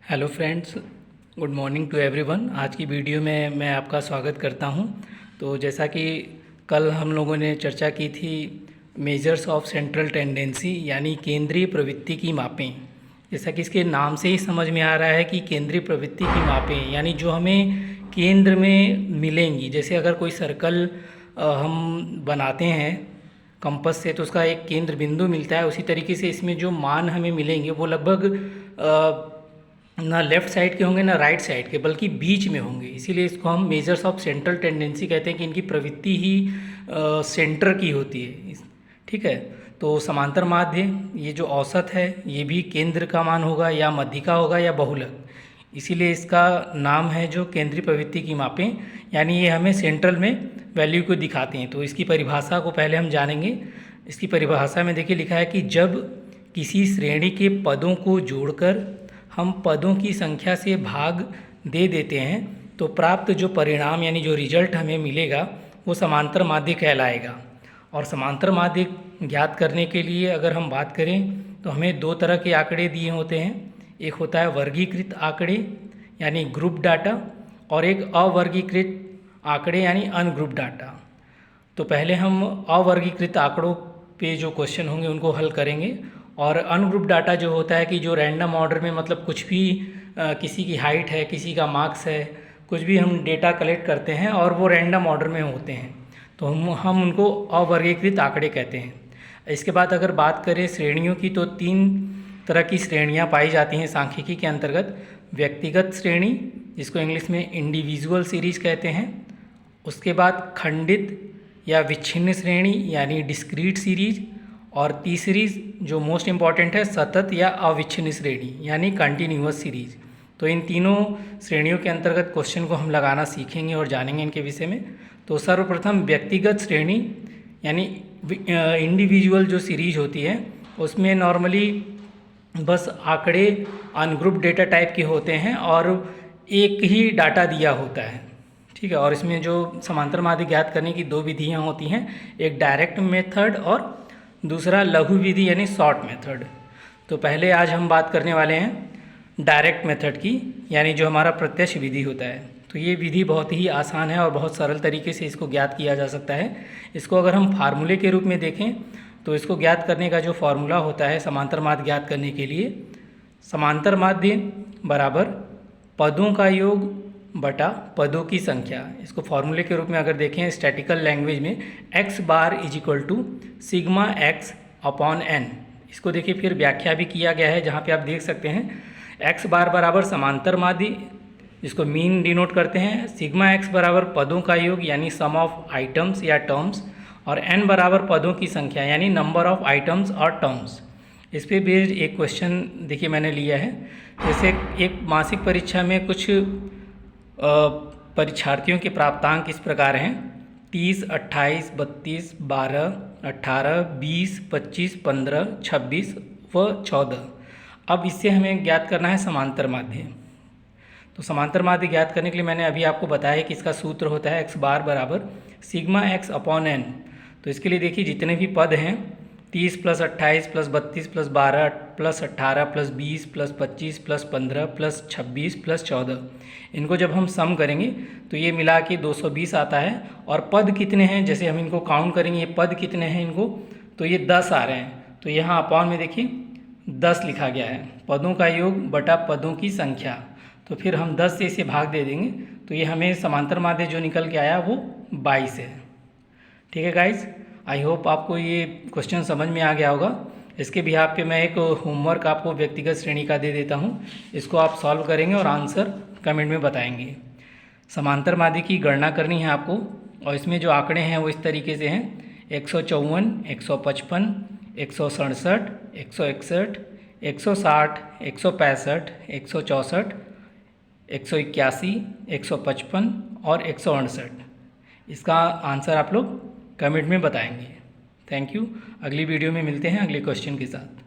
Hello friends, good morning to everyone. आज की video में मैं आपका स्वागत करता हूं। तो जैसा कि कल हम लोगों ने चर्चा की थी मेजर्स ऑफ सेंट्रल टेंडेंसी यानी केंद्रीय प्रवृत्ति की मापें। जैसा कि इसके नाम से ही समझ में आ रहा है कि केंद्रीय प्रवृत्ति की मापें यानी जो हमें केंद्र में मिलेंगी। जैसे अगर कोई सर्कल हम बनाते हैं कंपास से तो उसका एक केंद्र बिंदु मिलता है, उसी तरीके से इसमें जो मान हमें मिलेंगे वो लगभग ना लेफ़्ट साइड के होंगे ना राइट साइड के, बल्कि बीच में होंगे। इसीलिए इसको हम मेजर्स ऑफ सेंट्रल टेंडेंसी कहते हैं कि इनकी प्रवृत्ति ही सेंटर की होती है। ठीक है, तो समांतर माध्य ये जो औसत है ये भी केंद्र का मान होगा या मध्यिका होगा या बहुलक। इसीलिए इसका नाम है जो केंद्रीय प्रवृत्ति की मापें, यानी ये हमें सेंट्रल में वैल्यू को दिखाते हैं। तो इसकी परिभाषा को पहले हम जानेंगे। इसकी परिभाषा में देखिए लिखा है कि जब किसी श्रेणी के पदों को जोड़कर हम पदों की संख्या से भाग दे देते हैं तो प्राप्त जो परिणाम यानी जो रिजल्ट हमें मिलेगा वो समांतर माध्य कहलाएगा। और समांतर माध्य ज्ञात करने के लिए अगर हम बात करें तो हमें दो तरह के आंकड़े दिए होते हैं। एक होता है वर्गीकृत आंकड़े यानी ग्रुप डाटा, और एक अवर्गीकृत आंकड़े यानी अनग्रुप डाटा। तो पहले हम अवर्गीकृत आंकड़ों पे जो क्वेश्चन होंगे उनको हल करेंगे। और अनग्रुप डाटा जो होता है कि जो रैंडम ऑर्डर में मतलब कुछ भी किसी की हाइट है, किसी का मार्क्स है, कुछ भी हम डेटा कलेक्ट करते हैं और वो रैंडम ऑर्डर में होते हैं, तो हम उनको अवर्गीकृत आंकड़े कहते हैं। इसके बाद अगर बात करें श्रेणियों की तो तीन तरह की श्रेणियां पाई जाती हैं सांख्यिकी के अंतर्गत। व्यक्तिगत श्रेणी जिसको इंग्लिश में इंडिविजुअल सीरीज कहते हैं, उसके बाद खंडित या विच्छिन्न श्रेणी यानी डिस्क्रीट सीरीज, और तीसरी जो मोस्ट इम्पॉर्टेंट है सतत या अविच्छिन्न श्रेणी यानी कंटिन्यूअस सीरीज। तो इन तीनों श्रेणियों के अंतर्गत क्वेश्चन को हम लगाना सीखेंगे और जानेंगे इनके विषय में। तो सर्वप्रथम व्यक्तिगत श्रेणी यानी इंडिविजुअल जो सीरीज होती है उसमें नॉर्मली बस आंकड़े अनग्रुप डेटा टाइप के होते हैं और एक ही डाटा दिया होता है। ठीक है, और इसमें जो समांतर माध्य ज्ञात करने की दो विधियाँ होती हैं, एक डायरेक्ट मेथड और दूसरा लघु विधि यानी शॉर्ट मेथड। तो पहले आज हम बात करने वाले हैं डायरेक्ट मेथड की, यानी जो हमारा प्रत्यक्ष विधि होता है। तो ये विधि बहुत ही आसान है और बहुत सरल तरीके से इसको ज्ञात किया जा सकता है। इसको अगर हम फार्मूले के रूप में देखें तो इसको ज्ञात करने का जो फार्मूला होता है समांतर माध्य ज्ञात करने के लिए, समांतर माध्य बराबर पदों का योग बटा पदों की संख्या। इसको फॉर्मूले के रूप में अगर देखें स्टैटिकल लैंग्वेज में, x bar is equal to sigma x upon n। इसको देखिए फिर व्याख्या भी किया गया है जहाँ पे आप देख सकते हैं x बार बराबर समांतर माध्य जिसको मीन डिनोट करते हैं, सिग्मा x बराबर पदों का योग यानी सम ऑफ आइटम्स या टर्म्स, और n बराबर पदों की संख्या यानी नंबर ऑफ आइटम्स और टर्म्स। इस पर बेस्ड एक क्वेश्चन देखिए मैंने लिया है। जैसे एक मासिक परीक्षा में कुछ परीक्षार्थियों के प्राप्तांक इस प्रकार हैं 30, 28, 32, 12, 18, 20, 25, 15, 26 व 14। अब इससे हमें ज्ञात करना है समांतर माध्य। तो समांतर माध्य ज्ञात करने के लिए मैंने अभी आपको बताया कि इसका सूत्र होता है x बार बराबर सिग्मा x अपॉन n। तो इसके लिए देखिए जितने भी पद हैं 30 plus 28 plus 32 plus 12 plus 18 plus 20 plus 25 plus 15 plus 26 plus 14, इनको जब हम सम करेंगे तो ये मिला के 220 आता है। और पद कितने हैं, जैसे हम इनको काउंट करेंगे ये पद कितने हैं इनको, तो ये 10 आ रहे हैं। तो यहाँ अपॉन में देखिए 10 लिखा गया है, पदों का योग बटा पदों की संख्या। तो फिर हम 10 से इसे भाग दे देंगे तो ये हमें समांतर माध्य जो निकल के आया वो 22 है। ठीक है गाइज, आई होप आपको ये क्वेश्चन समझ में आ गया होगा। इसके बिहाफ पे मैं एक होमवर्क आपको व्यक्तिगत श्रेणी का दे देता हूँ, इसको आप सॉल्व करेंगे और आंसर कमेंट में बताएंगे। समांतर माध्य की गणना करनी है आपको, और इसमें जो आंकड़े हैं वो इस तरीके से हैं 154, 155, 167, 161, 160, 165, 164, 181, 155 और 168। इसका आंसर आप लोग कमेंट में बताएंगे। Thank you. अगली वीडियो में मिलते हैं अगले क्वेश्चन के साथ।